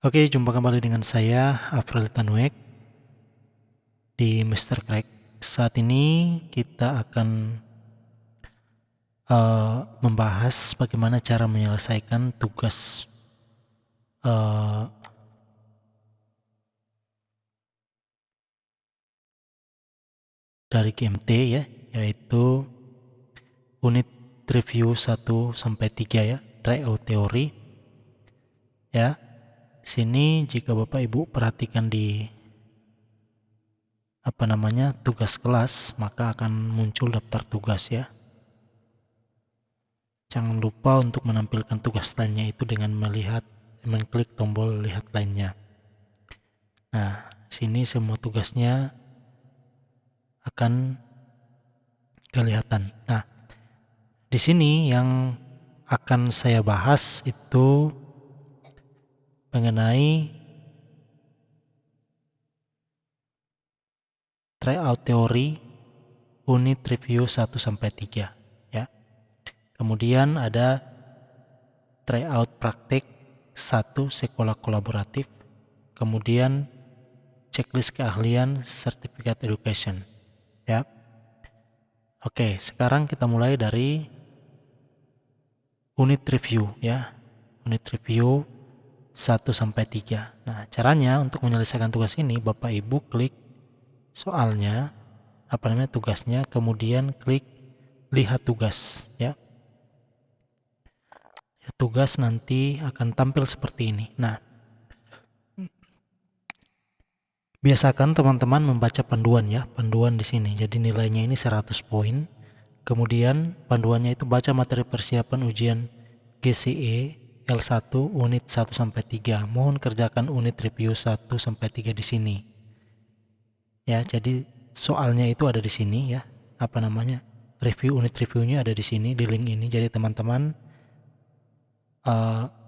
Oke, jumpa kembali dengan saya, April Tanuek, di Mr. Crack. Saat ini kita akan membahas bagaimana cara menyelesaikan tugas dari GMT ya, yaitu unit review 1-3 ya, tryout teori. Ya, sini jika Bapak Ibu perhatikan di tugas kelas, maka akan muncul daftar tugas ya. Jangan lupa untuk menampilkan tugas lainnya itu dengan mengklik tombol lihat lainnya. Nah, sini semua tugasnya akan kelihatan. Nah, di sini yang akan saya bahas itu mengenai tryout teori unit review 1-3 ya. Kemudian ada tryout praktik 1 sekolah kolaboratif. Kemudian checklist keahlian sertifikat education ya. Oke, sekarang kita mulai dari unit review ya. Unit review 1-3. Nah, caranya untuk menyelesaikan tugas ini, Bapak Ibu klik soalnya, tugasnya, kemudian klik lihat tugas ya. Tugas nanti akan tampil seperti ini. Nah, biasakan teman-teman membaca panduan ya, panduan di sini. Jadi nilainya ini 100 poin. Kemudian panduannya itu baca materi persiapan ujian GCE L1 unit 1-3. Mohon kerjakan unit review 1-3 di sini. Ya, jadi soalnya itu ada di sini ya. Review unit reviewnya ada di sini di link ini. Jadi teman-teman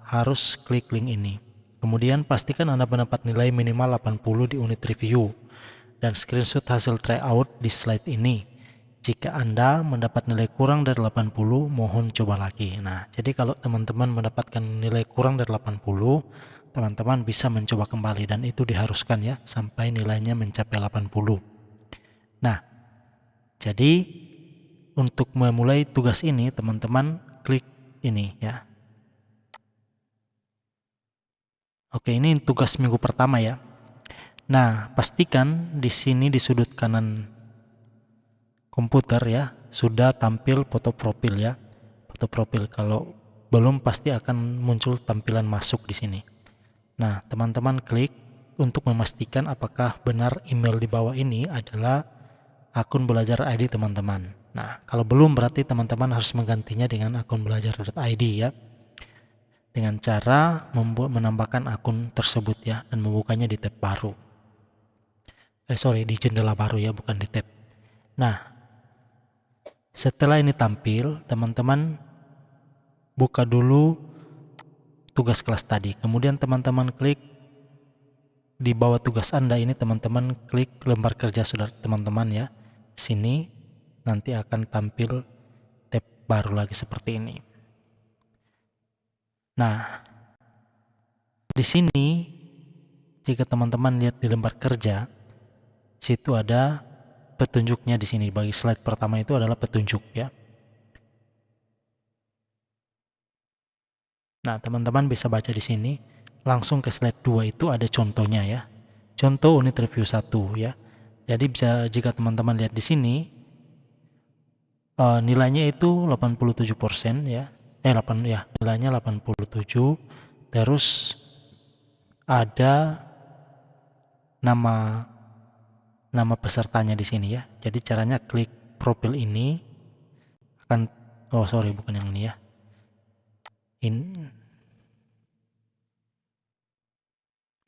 harus klik link ini. Kemudian pastikan Anda mendapat nilai minimal 80 di unit review dan screenshot hasil tryout di slide ini. Jika Anda mendapat nilai kurang dari 80, mohon coba lagi. Nah, jadi kalau teman-teman mendapatkan nilai kurang dari 80, teman-teman bisa mencoba kembali dan itu diharuskan ya sampai nilainya mencapai 80. Nah, jadi untuk memulai tugas ini, teman-teman klik ini ya. Oke, ini tugas minggu pertama ya. Nah, pastikan di sini di sudut kanan komputer ya sudah tampil foto profil ya. Foto profil, kalau belum pasti akan muncul tampilan masuk di sini. Nah, teman-teman klik untuk memastikan apakah benar email di bawah ini adalah akun belajar ID teman-teman. Nah, kalau belum berarti teman-teman harus menggantinya dengan akun belajar.id ya. Dengan cara menambahkan akun tersebut ya dan membukanya di tab baru. Di jendela baru ya, bukan di tab. Nah, setelah ini tampil, teman-teman buka dulu tugas kelas tadi. Kemudian teman-teman klik di bawah tugas Anda ini, teman-teman klik lembar kerja saudara teman-teman ya. Sini nanti akan tampil tab baru lagi seperti ini. Nah, di sini jika teman-teman lihat di lembar kerja, situ ada petunjuknya di sini. Bagi slide pertama itu adalah petunjuk ya. Nah, teman-teman bisa baca di sini. Langsung ke slide 2 itu ada contohnya ya. Contoh unit review 1 ya. Jadi jika teman-teman lihat di sini nilainya itu 87% ya. Nilainya 87. Terus ada nama pesertanya di sini ya. Jadi caranya klik profil ini akan bukan yang ini ya.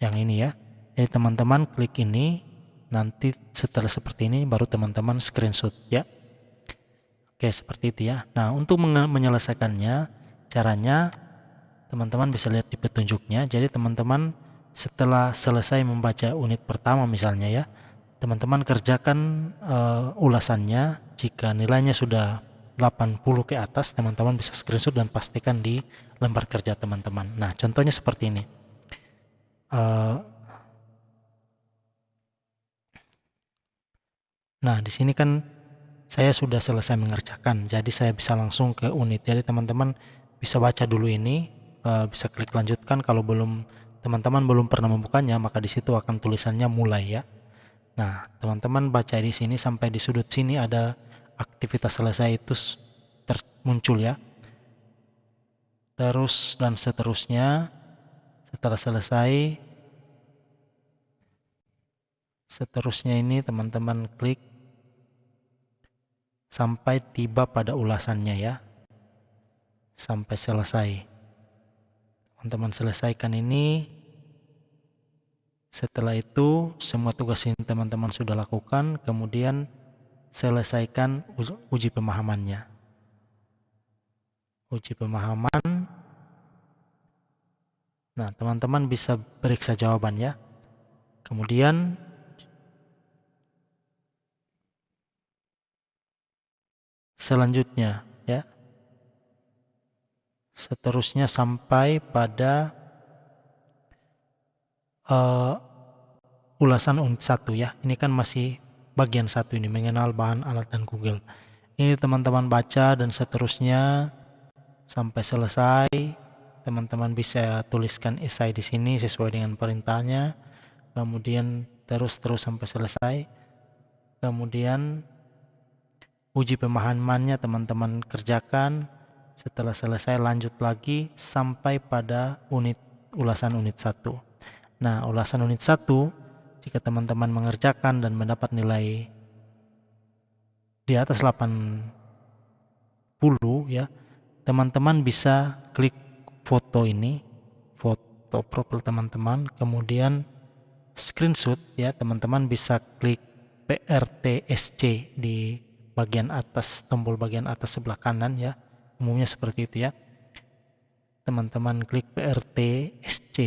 Yang ini ya. Jadi teman-teman klik ini, nanti setelah seperti ini baru teman-teman screenshot ya. Oke, seperti itu ya. Nah, untuk menyelesaikannya, caranya teman-teman bisa lihat di petunjuknya. Jadi teman-teman setelah selesai membaca unit pertama misalnya ya, teman-teman kerjakan ulasannya. Jika nilainya sudah 80 ke atas, teman-teman bisa screenshot dan pastikan di lembar kerja teman-teman. Nah, contohnya seperti ini. Nah, di sini kan saya sudah selesai mengerjakan, jadi saya bisa langsung ke unit. Jadi teman-teman bisa baca dulu ini, bisa klik lanjutkan. Kalau teman-teman belum pernah membukanya, maka di situ akan tulisannya mulai ya. Nah, teman-teman baca di sini sampai di sudut sini ada aktivitas selesai itu muncul ya. Terus dan seterusnya. Setelah selesai, seterusnya ini teman-teman klik sampai tiba pada ulasannya ya, sampai selesai. Teman-teman selesaikan ini. Setelah itu semua tugas yang teman-teman sudah lakukan, kemudian selesaikan uji pemahamannya. Uji pemahaman. Nah, teman-teman bisa periksa jawaban ya. Kemudian selanjutnya ya, seterusnya sampai pada ulasan unit 1 ya. Ini kan masih bagian 1 ini, mengenal bahan, alat, dan Google. Ini teman-teman baca dan seterusnya sampai selesai. Teman-teman bisa tuliskan esai di sini sesuai dengan perintahnya. Kemudian terus sampai selesai. Kemudian uji pemahamannya teman-teman kerjakan. Setelah selesai lanjut lagi sampai pada ulasan unit 1. Nah, ulasan unit 1 jika teman-teman mengerjakan dan mendapat nilai di atas 80 ya, teman-teman bisa klik foto ini, foto profil teman-teman, kemudian screenshot ya. Teman-teman bisa klik PRTSC di bagian atas, tombol bagian atas sebelah kanan ya, umumnya seperti itu ya. Teman-teman klik PRTSC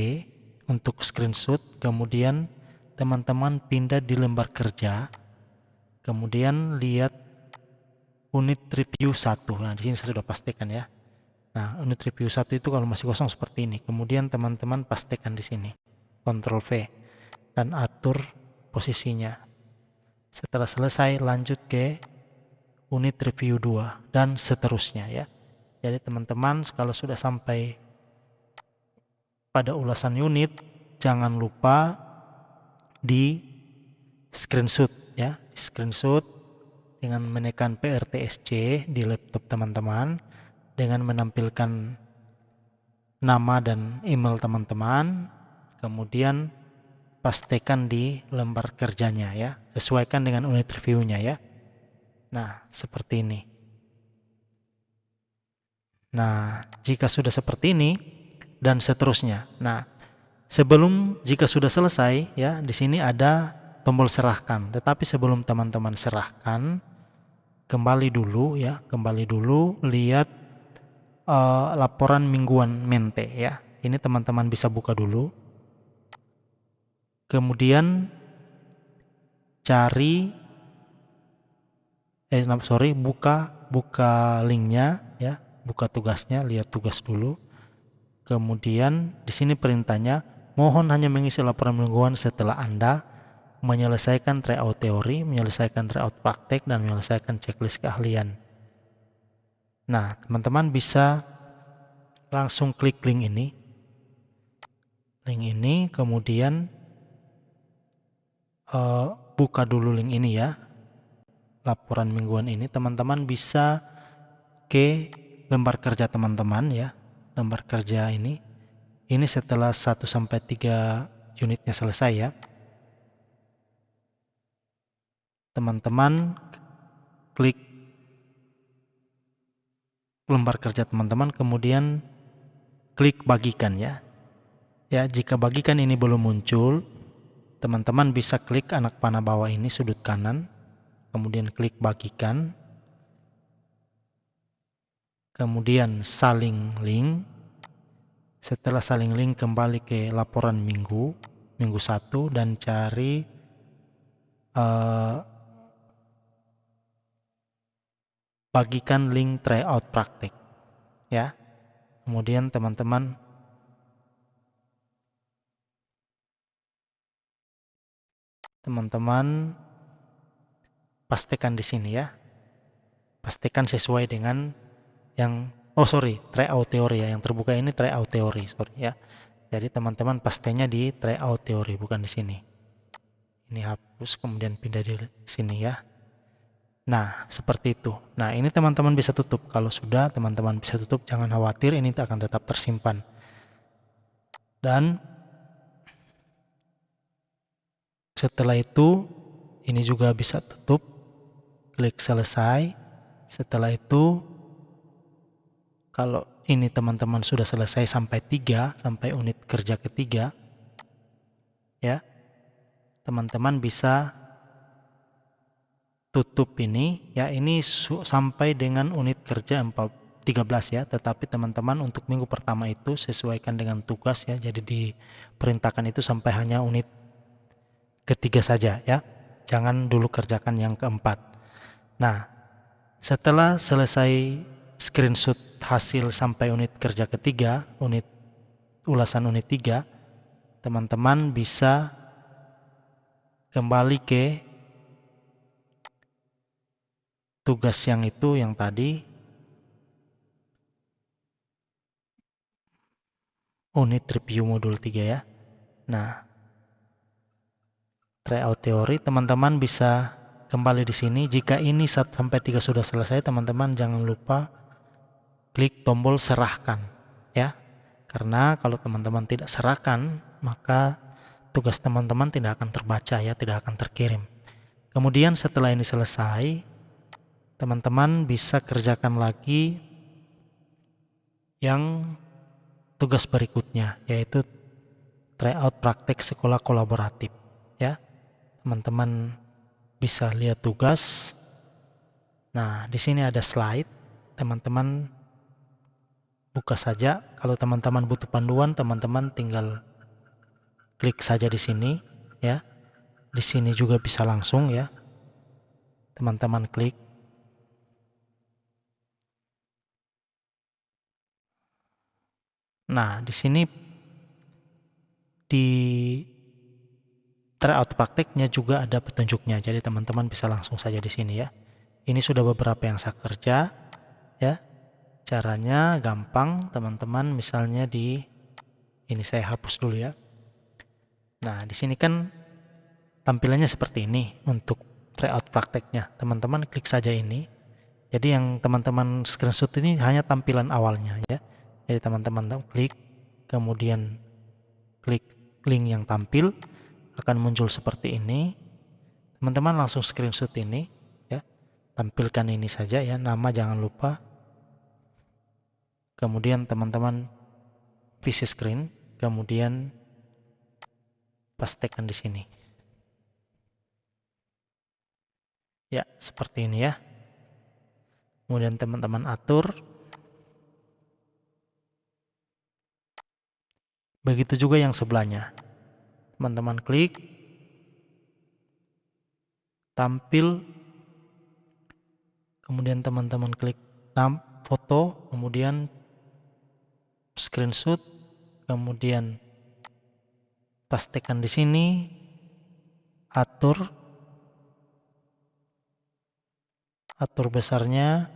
untuk screenshot, kemudian teman-teman pindah di lembar kerja, kemudian lihat unit review 1. Nah, di sini saya sudah pastikan ya. Nah, unit review 1 itu kalau masih kosong seperti ini. Kemudian teman-teman pastikan di sini. Ctrl V dan atur posisinya. Setelah selesai lanjut ke unit review 2 dan seterusnya ya. Jadi teman-teman kalau sudah sampai pada ulasan unit, jangan lupa di screenshot ya. Di screenshot dengan menekan PRTSC di laptop teman-teman, dengan menampilkan nama dan email teman-teman, kemudian pastikan di lembar kerjanya ya, sesuaikan dengan unit reviewnya ya. Nah, seperti ini. Nah, jika sudah seperti ini dan seterusnya. Nah, jika sudah selesai ya, di sini ada tombol serahkan. Tetapi sebelum teman-teman serahkan, kembali dulu lihat laporan mingguan Mente ya. Ini teman-teman bisa buka dulu. Kemudian buka linknya ya, buka tugasnya, lihat tugas dulu. Kemudian di sini perintahnya, mohon hanya mengisi laporan mingguan setelah Anda menyelesaikan tryout teori, menyelesaikan tryout praktek, dan menyelesaikan checklist keahlian. Nah, teman-teman bisa langsung klik link ini. Kemudian buka dulu link ini ya, laporan mingguan ini. Teman-teman bisa ke lembar kerja teman-teman ya, lembar kerja ini setelah 1-3 unitnya selesai ya. Teman-teman klik lembar kerja teman-teman, kemudian klik bagikan ya. Ya, jika bagikan ini belum muncul, teman-teman bisa klik anak panah bawah ini sudut kanan, kemudian klik bagikan, kemudian salin link. Setelah salin link, kembali ke laporan minggu 1 dan cari bagikan link tryout praktek ya. Kemudian teman-teman teman-teman pastikan di sini ya. Pastikan sesuai dengan yang tryout teori ya. Yang terbuka ini tryout teori, ya. Jadi teman-teman pastinya di tryout teori, bukan di sini. Ini hapus kemudian pindah di sini ya. Nah, seperti itu. Nah, ini teman-teman bisa tutup. Kalau sudah teman-teman bisa tutup, jangan khawatir, ini akan tetap tersimpan. Dan setelah itu ini juga bisa tutup. Klik selesai. Setelah itu kalau ini teman-teman sudah selesai sampai 3, sampai unit kerja ketiga, ya, teman-teman bisa tutup ini ya. Ini sampai dengan unit kerja 13 ya, tetapi teman-teman untuk minggu pertama itu sesuaikan dengan tugas ya. Jadi diperintahkan itu sampai hanya unit ketiga saja ya, jangan dulu kerjakan yang keempat. Nah, setelah selesai screenshot hasil sampai unit kerja ketiga, ulasan unit 3, teman-teman bisa kembali ke tugas yang itu, yang tadi unit review modul 3 ya. Nah, tryout teori teman-teman bisa kembali di sini. Jika ini 1 sampai 3 sudah selesai, teman-teman jangan lupa klik tombol serahkan ya. Karena kalau teman-teman tidak serahkan, maka tugas teman-teman tidak akan terbaca ya, tidak akan terkirim. Kemudian setelah ini selesai, teman-teman bisa kerjakan lagi yang tugas berikutnya, yaitu tryout praktek sekolah kolaboratif ya. Teman-teman bisa lihat tugas. Nah, di sini ada slide. Teman-teman buka saja. Kalau teman-teman butuh panduan, teman-teman tinggal klik saja di sini ya. Di sini juga bisa langsung ya. Teman-teman klik. Nah, di sini di tryout prakteknya juga ada petunjuknya. Jadi teman-teman bisa langsung saja di sini ya. Ini sudah beberapa yang saya kerja ya. Caranya gampang, teman-teman. Misalnya ini saya hapus dulu ya. Nah, di sini kan tampilannya seperti ini untuk tryout prakteknya. Teman-teman klik saja ini. Jadi yang teman-teman screenshot ini hanya tampilan awalnya ya. Jadi teman-teman klik, kemudian klik link yang tampil, akan muncul seperti ini. Teman-teman langsung screenshot ini ya. Tampilkan ini saja ya, nama jangan lupa. Kemudian teman-teman VC screen, kemudian pastekan di sini. Ya, seperti ini ya. Kemudian teman-teman atur. Begitu juga yang sebelahnya. Teman-teman klik, tampil, kemudian teman-teman klik foto, kemudian screenshot, kemudian pastikan di sini, atur besarnya.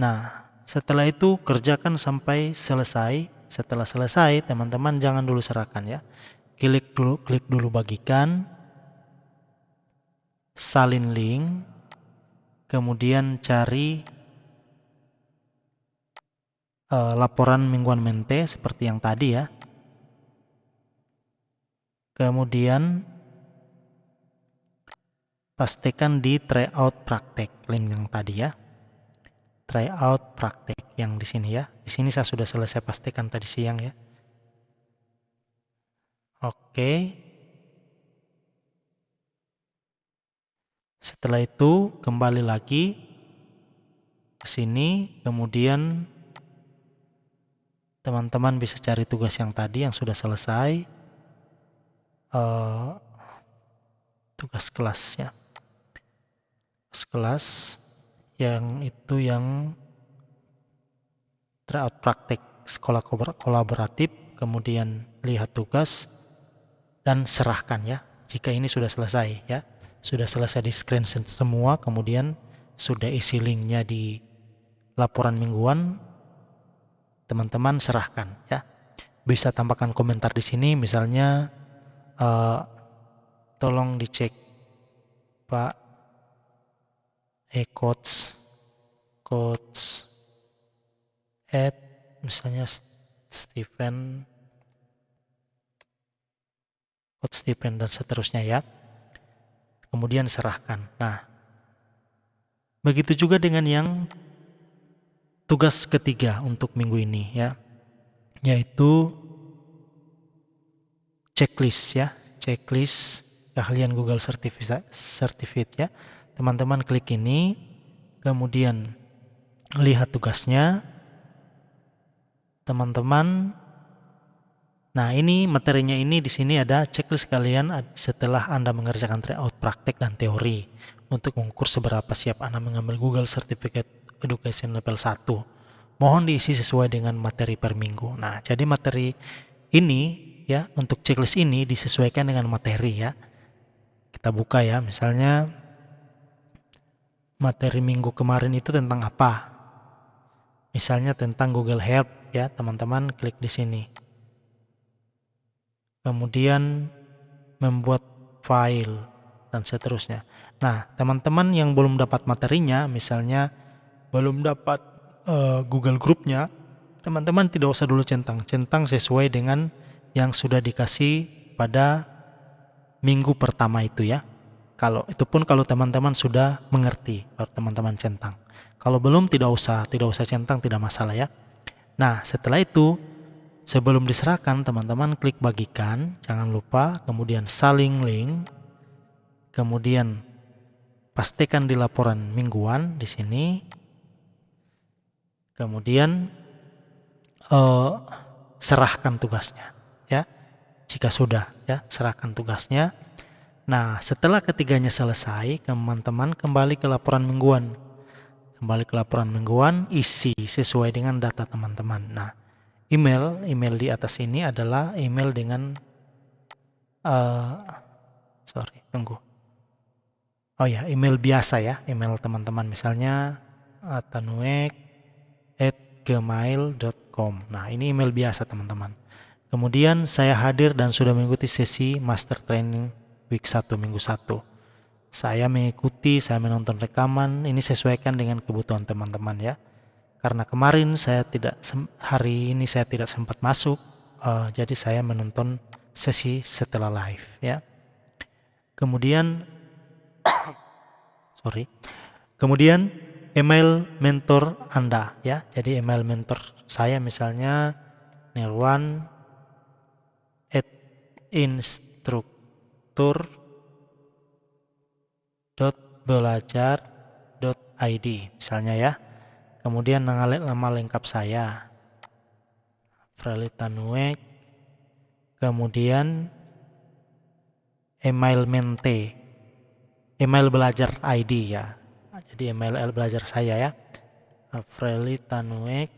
Nah, setelah itu kerjakan sampai selesai. Setelah selesai, teman-teman jangan dulu serahkan ya. Klik dulu bagikan, salin link, kemudian cari laporan mingguan mente seperti yang tadi ya. Kemudian pastikan di tryout praktek, link yang tadi ya. Tryout praktek yang di sini ya. Di sini saya sudah selesai pastikan tadi siang ya. Oke. Setelah itu kembali lagi ke sini, kemudian teman-teman bisa cari tugas yang tadi yang sudah selesai. Tugas kelasnya. Kelas yang itu yang tryout praktek sekolah kolaboratif, kemudian lihat tugas dan serahkan ya. jika ini sudah selesai ya, sudah selesai di screenshot semua, kemudian sudah isi linknya di laporan mingguan, teman-teman serahkan ya. Bisa tambahkan komentar di sini, misalnya tolong dicek Pak coach at misalnya Stephen dan seterusnya ya. Kemudian serahkan. Nah, begitu juga dengan yang tugas ketiga untuk minggu ini ya, yaitu checklist ya, checklist keahlian Google Certificate ya. Teman-teman klik ini, kemudian lihat tugasnya, teman-teman. Nah, ini materinya ini di sini ada checklist kalian setelah Anda mengerjakan tryout praktek dan teori untuk mengukur seberapa siap Anda mengambil Google Certificate Education Level 1. Mohon diisi sesuai dengan materi per minggu. Nah, jadi materi ini ya, untuk checklist ini disesuaikan dengan materi ya. Kita buka ya, misalnya materi minggu kemarin itu tentang apa? Misalnya tentang Google Help ya, teman-teman klik di sini. Kemudian membuat file dan seterusnya. Nah, teman-teman yang belum dapat materinya, misalnya belum dapat Google Group-nya, teman-teman tidak usah dulu centang sesuai dengan yang sudah dikasih pada minggu pertama itu ya. Kalau itu pun kalau teman-teman sudah mengerti, baru teman-teman centang. Kalau belum tidak usah centang, tidak masalah ya. Nah, setelah itu sebelum diserahkan, teman-teman klik bagikan, jangan lupa, kemudian salin link, kemudian pastikan di laporan mingguan di sini, kemudian serahkan tugasnya ya. Jika sudah ya, serahkan tugasnya. Nah, setelah ketiganya selesai, teman-teman kembali ke laporan mingguan. Isi sesuai dengan data teman-teman. Nah, email di atas ini adalah email dengan email biasa ya, email teman-teman, misalnya tanuek@gmail.com. Nah, ini email biasa teman-teman. Kemudian saya hadir dan sudah mengikuti sesi master training week 1 minggu 1. Saya mengikuti, saya menonton rekaman, ini sesuaikan dengan kebutuhan teman-teman ya. Karena kemarin hari ini saya tidak sempat masuk, jadi saya menonton sesi setelah live ya. Kemudian email mentor Anda ya. Jadi email mentor saya misalnya nirwan@instruktur.belajar.id misalnya ya. Kemudian nama lengkap saya Freli Tanuek, kemudian email belajar ID ya. Jadi email belajar saya ya, Freli Tanuek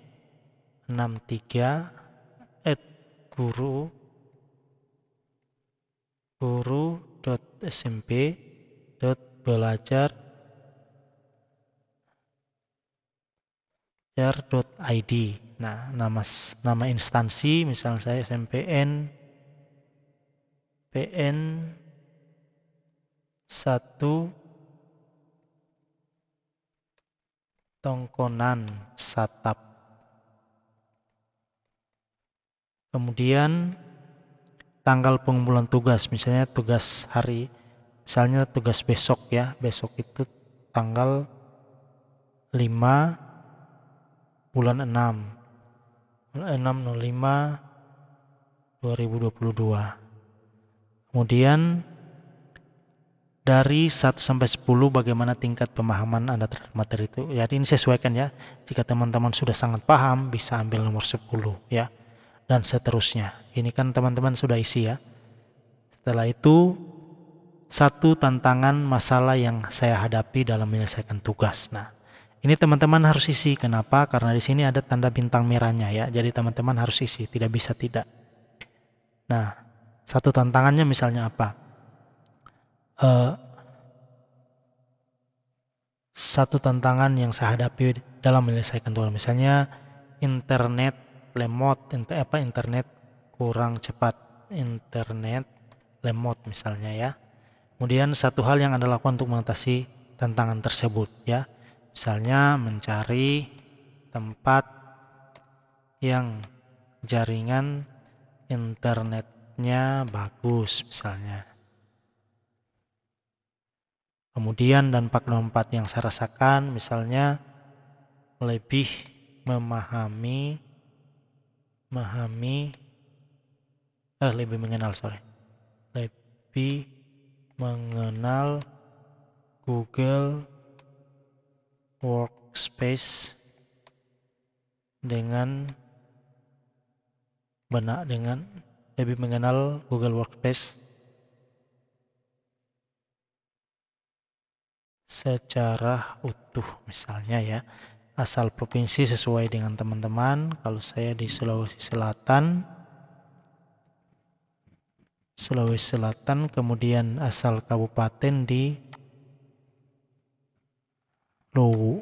63@guru.smp.belajar.id. Nah, nama instansi misalnya saya SMPN PN 1 Tongkonan Satap. Kemudian tanggal pengumpulan tugas, misalnya tugas hari, misalnya tugas besok ya, besok itu tanggal 5 bulan 6/05/2022. Kemudian dari 1 sampai 10 bagaimana tingkat pemahaman Anda terhadap materi itu. Jadi ini sesuaikan ya. Jika teman-teman sudah sangat paham, bisa ambil nomor 10 ya. Dan seterusnya. Ini kan teman-teman sudah isi ya. Setelah itu, satu tantangan masalah yang saya hadapi dalam menyelesaikan tugas. Nah, ini teman-teman harus isi. Kenapa? Karena di sini ada tanda bintang merahnya ya. Jadi teman-teman harus isi, tidak bisa tidak. Nah, satu tantangannya misalnya apa? satu tantangan yang saya hadapi dalam menyelesaikan tugas. Misalnya internet lemot, internet kurang cepat, internet lemot misalnya ya. Kemudian satu hal yang Anda lakukan untuk mengatasi tantangan tersebut ya. Misalnya mencari tempat yang jaringan internetnya bagus misalnya. Kemudian dampak yang saya rasakan misalnya lebih lebih mengenal Google Workspace lebih mengenal Google Workspace secara utuh misalnya ya, asal provinsi sesuai dengan teman-teman. Kalau saya di Sulawesi Selatan, kemudian asal kabupaten di Luwu.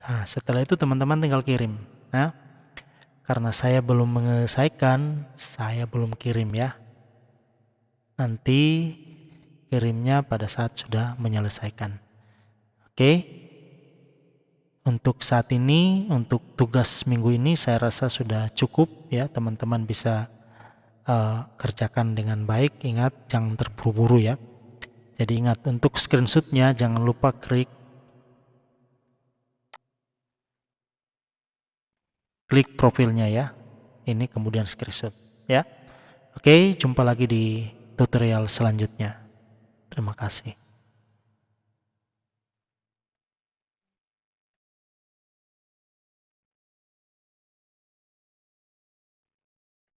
Nah, setelah itu teman-teman tinggal kirim. Nah, karena saya belum menyelesaikan, saya belum kirim ya. Nanti kirimnya pada saat sudah menyelesaikan. Oke. Untuk saat ini, untuk tugas minggu ini saya rasa sudah cukup ya. Teman-teman bisa kerjakan dengan baik. Ingat, jangan terburu-buru ya. Jadi ingat, untuk screenshotnya jangan lupa klik profilnya ya. Ini kemudian screenshot ya. Oke, jumpa lagi di tutorial selanjutnya. Terima kasih.